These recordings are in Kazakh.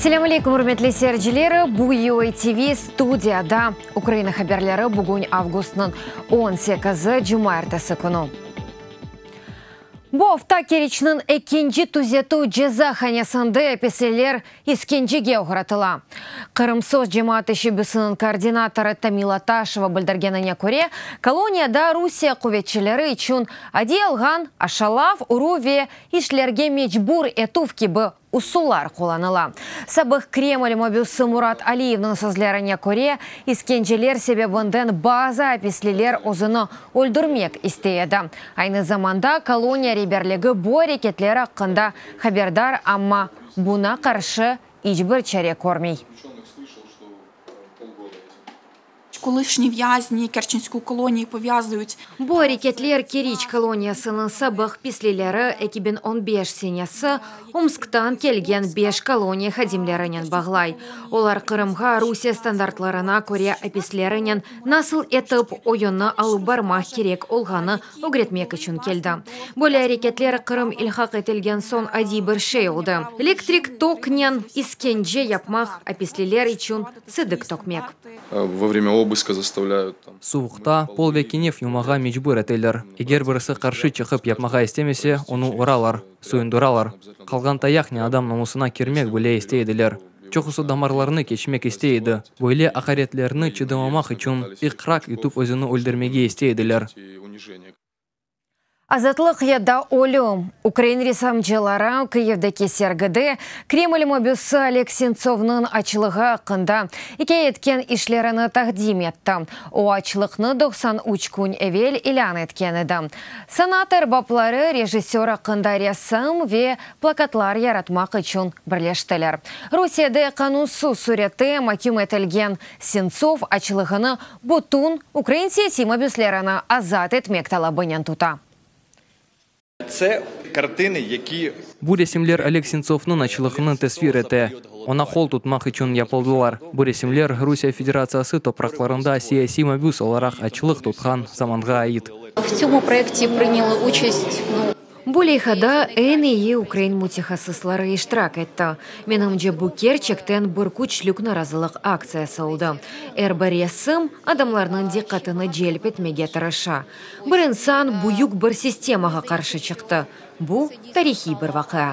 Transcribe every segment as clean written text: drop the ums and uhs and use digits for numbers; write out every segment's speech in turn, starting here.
Ассаламу алейкум, урметли серджилері, Буйой ТВ студияда. Украина хабарлары бүгін августның 18-ы жұма әртісі күні. Бу авта керечнің экинчи тузету джеза ханясынды эписелер искенчеге уғыратыла. Қырымсыз жематы шебісінің координаторы Тамила Ташева білдіргеніне көре, колонияда Русия құветчілері үшін ади алған ашалав уруве ишлерге мечбур етув кебі усулар қоланыла. Сабық Кремль мобилсы Мурат Алиевның сөзлеріне көре, искенчелер себебінден база әпеслелер озыны өлдірмек істейді. Айны заманда колония реберлігі бұл әрекетлері ақында хабердар, амма бұна қаршы ичбір чаре кормей. Колишні в'язні Керченську колонію пов'язують. Бу әрекетлер Керич колониясының сабық післелері экибен 15 сенесі Омсктан келген 5 колония хадимлерінен бағлай. Олар Қырымға Русия стандартларына көре әпеслерінен насыл етіп ойыны алу бармақ керек олғаны өгретмек үшін келді. Бұл әрекетлер Қырым илхақ етілген сон ади бір шей олды. Электрик токнен искенже япмақ әпеслелер үшін сыдық токмек. Во время обыска заставляют. Суықта полвекенев юмаға мечбур етелер. Егер бірісі қаршы чықып япмаға істемесе, оны ұралар, суындыралар. Қалған таяқне адам намысына кермек бөле істейділер. Чоқысы дамарларыны кешмек істейді. Бөйле ақаретлеріні чыдымамақ үшін иқрак ютуб өзіні өлдірмеге істейділер. Азатлық ядда олю. Украин ресамчылары Киевдеки сергіде Кремль мобилсы Олег Сенцовның ачылығы ақында ике еткен ишлеріні тақдим етті. О ачылықны 93 күн әвел илян еткен еді. Санатор баплары режиссер ақында ресам ве плакатлар яратмақ үшін бірлештілер. Русияда қанусу суреті маким етілген Сенцов ачылығыны бұтун Украин сессий мобилслеріні азат етмек талабынен тута. Це картини, які... Буресемлер Олег Сенцовның ачылығының тәсвир еті. Она қол тұтмақ үшін япылдылар. Буресемлер Русия Федерациясы топрақларында саяси мобилс оларақ ачылық тұтқан заманға айыт. В цьому проекте приняла участь... Болей хада әйнеге Украин мутихасыслары иштирак етті. Менімже бұ керчектен бір күчлік наразылық акция саулды. Әрбіресім адамларының диққатыны желп етмеге тырыша. Бір инсан бұйық бір системаға қаршы шықты. Бұ тарихи бір вақиа.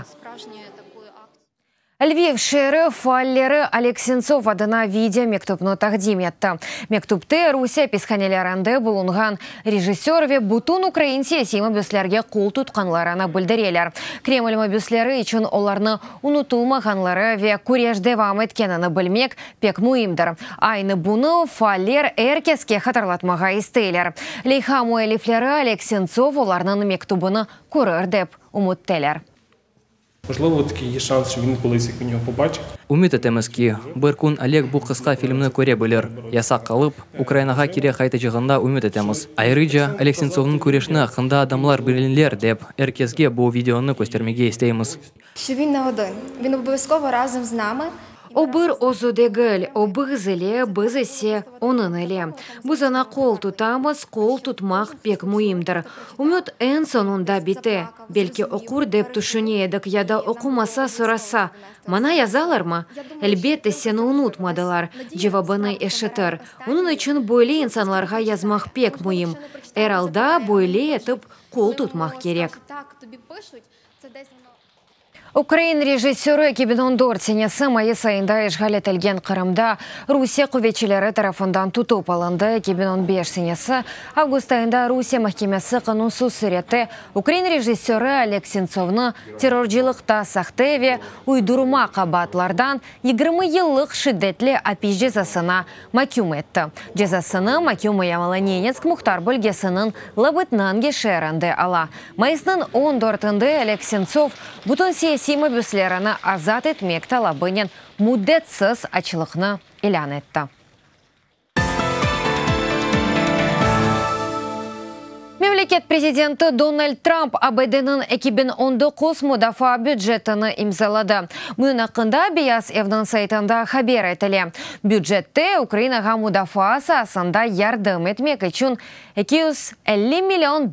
Львив шері фаллері Олег Сенцов адына видео мектубны тақдим етті. Мектубты Русия писханелерінде бұлынған режиссерве бұтын Украин саяси мобилслерге қол тұтқанларына білдірелер. Кремль мобилслері үшін оларны ұнытылмағанлары ве көреш девам еткеніні білмек пек мұйымдыр. Айны бұны фаллер әркеске хатырлатмаға істейлер. Лейха муэлифлері Олег Сенцов оларның мектубыны көрір деп үміттелер. Можливо, такий є шанс, що він колись як нього побачить. Үміт етемізкі, бір күн Олег бұл қысқа фильмні көре білер. Ясақ қалып, Украинаға кере қайта жығында үміт етеміз. Айрыжа, Олег Сенцовның көрешіні ақында адамлар білінлер деп, әркезге бұл видеоны көстермеге істейміз. Що він не один. Він обов'язково разом з нами. Обыр озудегіл, обығызіле, бізісе, оның әле. Бұзана қол тұтамыз, қол тұтмақ пек мұйымдыр. Үміт ән сонында біті. Белкі оқур деп түшіне едік, яда оқумаса сұраса. Мана язалар ма? Әлбетті сені ұнутмадылар. Жевабыны ешітір. Оның үшін бойле инсанларға язмақ пек мұйым. Әр алда бойле етіп қол тұтмақ керек. Украин режиссері Кебенон Дортенесі майы сайында ешғал етілген Қырымда Русия құветчілері тарафындан тұтып алынды. Кебенон 5 сенесі август айында Русия махкемесі қанунсыз сүреті Украин режиссері Олег Сенцовны террорчылықта сақтеве уйдырма қабатлардан 20 йыллық шиддетлі апиш жезасына макюм етті. Жезасыны макюмы Ямала-Ненецк Мұхтар бөлгесінің лабытнан кешерінді ала. Майысының 14-інде Олег Сенцов бұтын сима бүслеріні азат етмек талабынен мұддетсіз ачылықны илян етті. Мемлекет президенті Дональд Трамп АБД-нің 2019 мудафа бюджетіні имзалады. Мұны ақында Бияс Евнің сайтында хабер айтылы. Бюджетте Украинаға мудафа асасында ярдым етмек үшін $250 миллион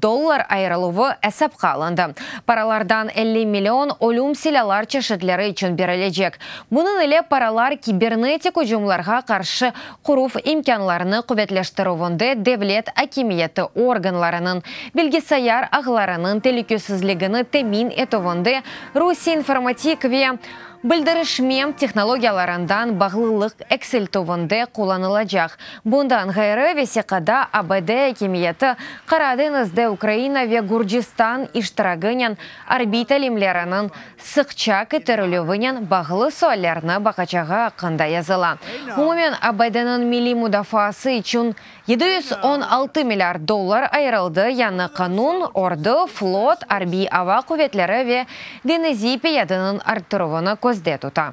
айырылуы әсапқа алынды. Паралардан 50 миллион олум силалар чешетлері үшін берілежек. Бұның еле паралар кибернетик ұжымларға қаршы құруф имканларыны құветлештіруінде девлет акимиеті органларының білгісаяр ағыларының телекөсізлігіні темин етуінде Руси информатикве білдірішмем технологияларындан бағлылық эксельтовынды қоланылacak. Бұндан ғайры весеқада АБД кемиеті Қараденізді Украина ве Гурджистан иштирагынен орбиталемлерінің сықча көтерілуінен бағлы суалларны бақачаға қында языла. Умумен АБД-нің милли мудафасы үшін $716 миллиард айырылды, яны қанун, орды, флот, арби ава куветлері ве денези пиядының арттыруыны көзде тұта.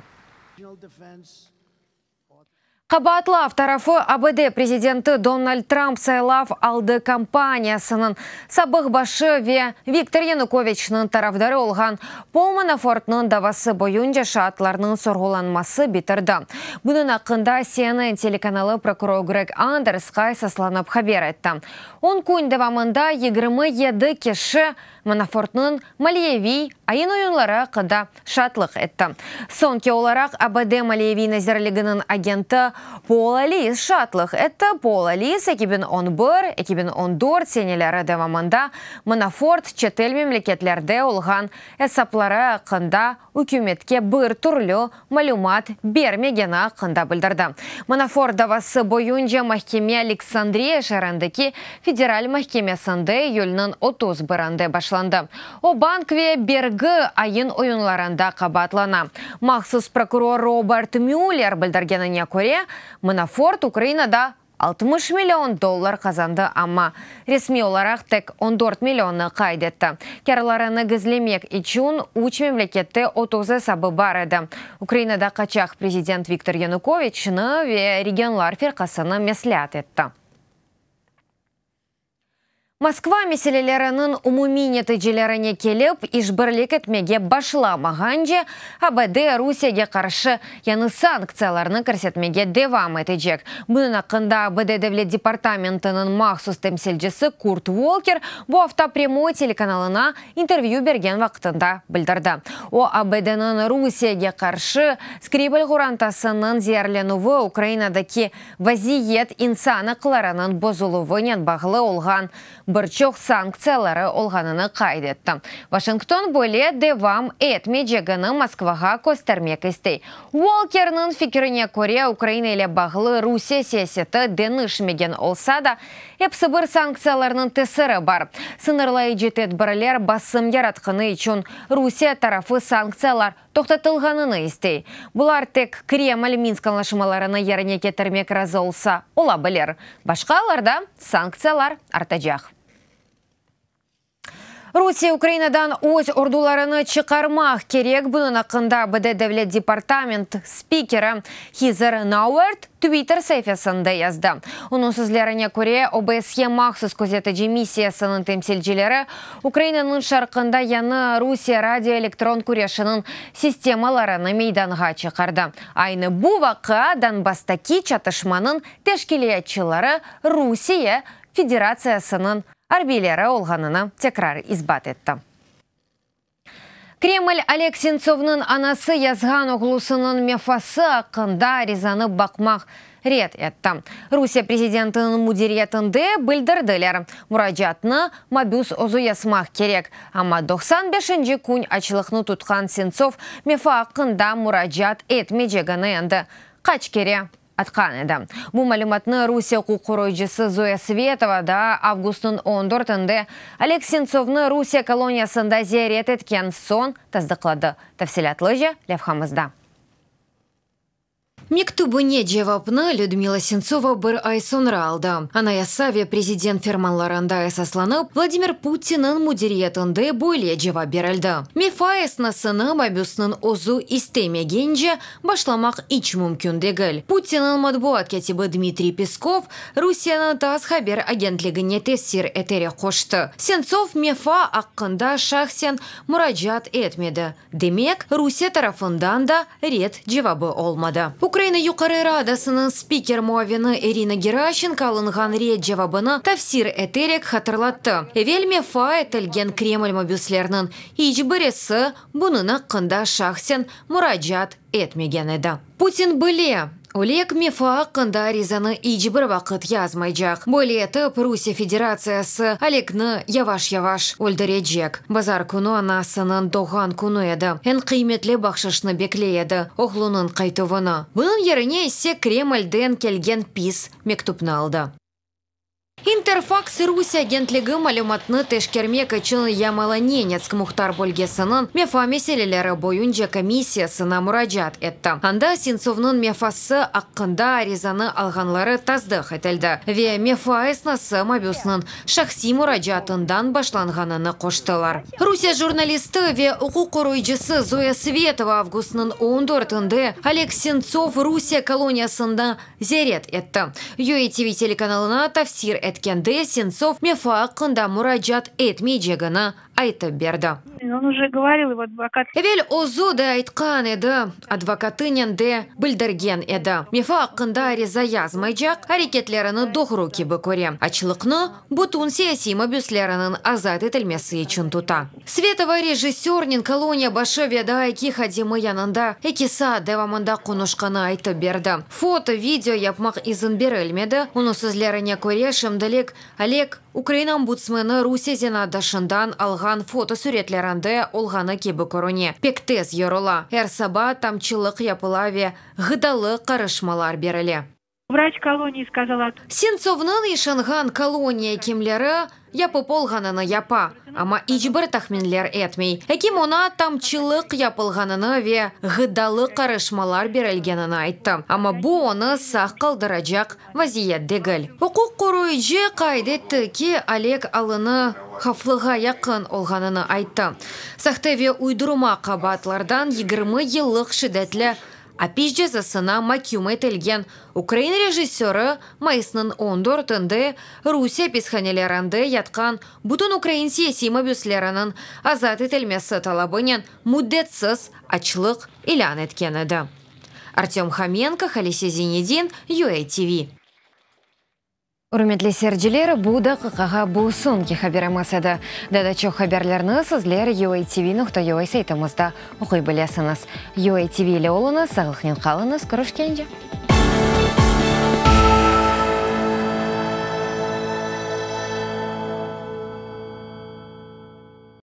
Қабатлав тарафы АБД президенті Дональд Трамп сайлав алды компаниясының сабық башы ве Виктор Януковичның тарафдары олған Пол Манафортның давасы бойынша шатларының сорғыланмасы бітірді. Бұның ақында CNN телеканалы прокурор Грег Андерсқа сасланып хабер айтты. Он күн давамында 27 кеші Манафортның Малиеви айын ойынлары қында шатлық етті. Сонке оларақ АБД Малиеви назерлігінің агенті Пол Алис шатлық етті. Пол Алис 2011-2014 сенелері давамында Манафорт четел мемлекетлерде олған әсаплары қында үкіметке бір түрлі малюмат бермегені қында білдірді. Манафорт давасы бойынша махкеме Александрия шарандыки федераль махкемесінде июльнің 31-інде башланды. О банкве бергі айын ойынларында қабатлана. Мақсус прокурор Роберт Мюллер білдіргеніне көре, Манафорт Украинада $60 миллион қазанды, амма ресми оларақ тек 14 миллионы қайдетті. Керларыны гізлемек üçün 3 мемлекетті 30 сабы бар еді. Украинада қачақ президент Виктор Януковичны ве регионлар фирқасыны меслят етті. Москва меселелерінің умуми нәтижелеріне келіп, ішбірлік етмеге башламағанже, АБД Русияге қаршы яны санкцияларны көрсетмеге девам етежек. Бұның ақында АБД Девлет департаментінің махсус темселжесі Курт Уолкер бұл авто прямой телеканалына интервью берген вақытында білдірді. О АБД-нің Русияге қаршы скрибель ғурантасының зерленуі Украинадаки вазиет инсан ақларының бозылуынен бағылы олған бірчоқ санкциялары олғаныны қайдетті. Вашингтон бөле девам етмеджегіні Москваға көстермек істей. Уолкерның фикіріне көре Украина еле бағылы Русия сесеті денішмеген олса да, епсі бір санкцияларының тесірі бар. Сынырлай жетет бірлер басым яратқыны үшін Русия тарафы санкциялар тоқтатылғаныны істей. Бұлар тек Кремль Минск анlaşmalarını еріне кетірмек разы олса ола білер. Башқаларда санкциялар артачақ. Русия Украинадан өз ордуларыны чықармақ керек. Бұның ақында АБД Девлет департамент спикері Хизер Науэрт Twitter сәйфесінде язды. Оның сөзлеріне көре ОБСЕ мақсус көзетіжі миссиясының темселжілері Украинаның шарқында яны Русия радиоэлектрон күрешінің системаларыны мейданға чықарды. Айны бұл вақы Донбастаки чатышманың тәшкілиятчылары Русия Федерациясының арбилері олғанына текрар избат етті. Кремль Олег Сенцовның анасы язған оғлусының мефасы ақында ризаны бақмақ рет етті. Русия президентінің мудириетінде білдірділер. Мұраджатны мабюс озу ясмақ керек. Ама 95-ші күн ачылықны тұтқан Сенцов мефа ақында мұраджат етмеджегіні енді қач кере атқан еді. Бұл мәліматны Русия құқыройжысы Зоя Светова да августың 14-інде Олег Сенцовны Русия колониясында зиярет еткен сон таздықлады. Тәфсилатлы же Левхамызда. Мектубыне жевапны Людмила Сенцова бір ай сонралды. Она ясаве президент ферманларында эсасланып, Владимир Путин'ın мудириетінде бойле жевап берілді. Мефаесна сыны бабюснын озу истемегенже башламақ ич мүмкін дегіл. Путин'ın матбуат кетибі Дмитрий Песков Русияның тас хабер агентлігіне тесир этере қошты. Сенцов мефа аққында шахсен мұраджат етмеді. Демек, Русия тарафындан да рет жевабы олмады. Украина Юқары Радасының спикер муавины Ирина Геращенко алынған рет жавабыны тафсир этерек хатырлатты. Эвел мефа этілген Кремль мобюслерінің ичбіресі бұнын аққында шахсен мұраджат етмеген еді. Путин біле. Олег мефа аққында аризаны ичбір вақыт язмайжақ. Более етіп, Русия Федерациясы Олегны яваш-яваш өлдірежек. Базар күні анасының доған күні еді. Ән қиметлі бақшышны бекле еді. Оғлының қайтывыны. Бұның еріне есе Кремльден келген пис мектупны алды. Интерфакс Русия агентлігі малюматны тешкермек için Ямала Ненецк Мухтар бөлгесінің мефа меселелері бойынша комиссиясына мұраджат етті. Анда Сенцовның мефасы аққында аризаны алғанлары таздық етілді. Ве мефа эснасы мабюсының шахси мұраджатындан башланғаныны қоштылар. Русия журналисты ве ұқу қоройжысы Зоя Светова августның 14-інде Олег Сенцов Русия колониясында зерет етті. ЮАТВ телеканалына тафсир еткенде Сенцов мефа аққында мұраджат етмейжегіні айтып берді. Он уже говорил, его адвокат. Эвел озу да айтқан еді, адвокатынен де білдірген еді. Мефа аққында ариза язмайжақ, әрекетлеріні доғыру кебі көрем. Ачылықны бұтун сияси мобюслерінің азат етілмесі үшін тута. Светова режиссернин колония башы веда айки хадимы янында экиса девамында қонушқаны айтып берді. Фото, видео япмақ изін берілмеді. Оны сөзлеріне көре шымділік Олег Украина омбудсмені Русия зенадашындан алған фото сүретлерінде олғаны кебі көруне. Пектез ерола. Әрсаба тамчылық япылаве ғыдалы қарышмалар берілі. Врач колонии сказала... Сенцовның ишанған колония кемлері япы полғаныны япа, ама ичбір тахминлер етмей. Әкем она тамчылық япылғаныны ве ғыдалы қарышмалар берілгеніні айтты. Ама бұ оны сақ қалдырajak вазият дегіл. Құқық қоройжы қайдетті ки Олег алыны хафлыға яқын олғаныны айтты. Сақтеве уйдырыма қабатлардан 20 еллық шидетлі Апиш жазасына макюм етілген Украина режиссері майысының 14-інде Русия писханелерінде ятқан бұтын Украин саяси мобюслерінің азат етілмесі талабынен мұддетсіз ачлық илян еткен еді. Артем Хоменко, Халисе Зинедин, ЮАТВ. Үрметлі серджілері бұда қықаға бұсын ке хаберамасады. Дадачо хаберлерні сізлер UATV.ua сайтымызда оқи білесіңіз. UATV ле олыңыз, сағылықнен қалыңыз, көріш кенде.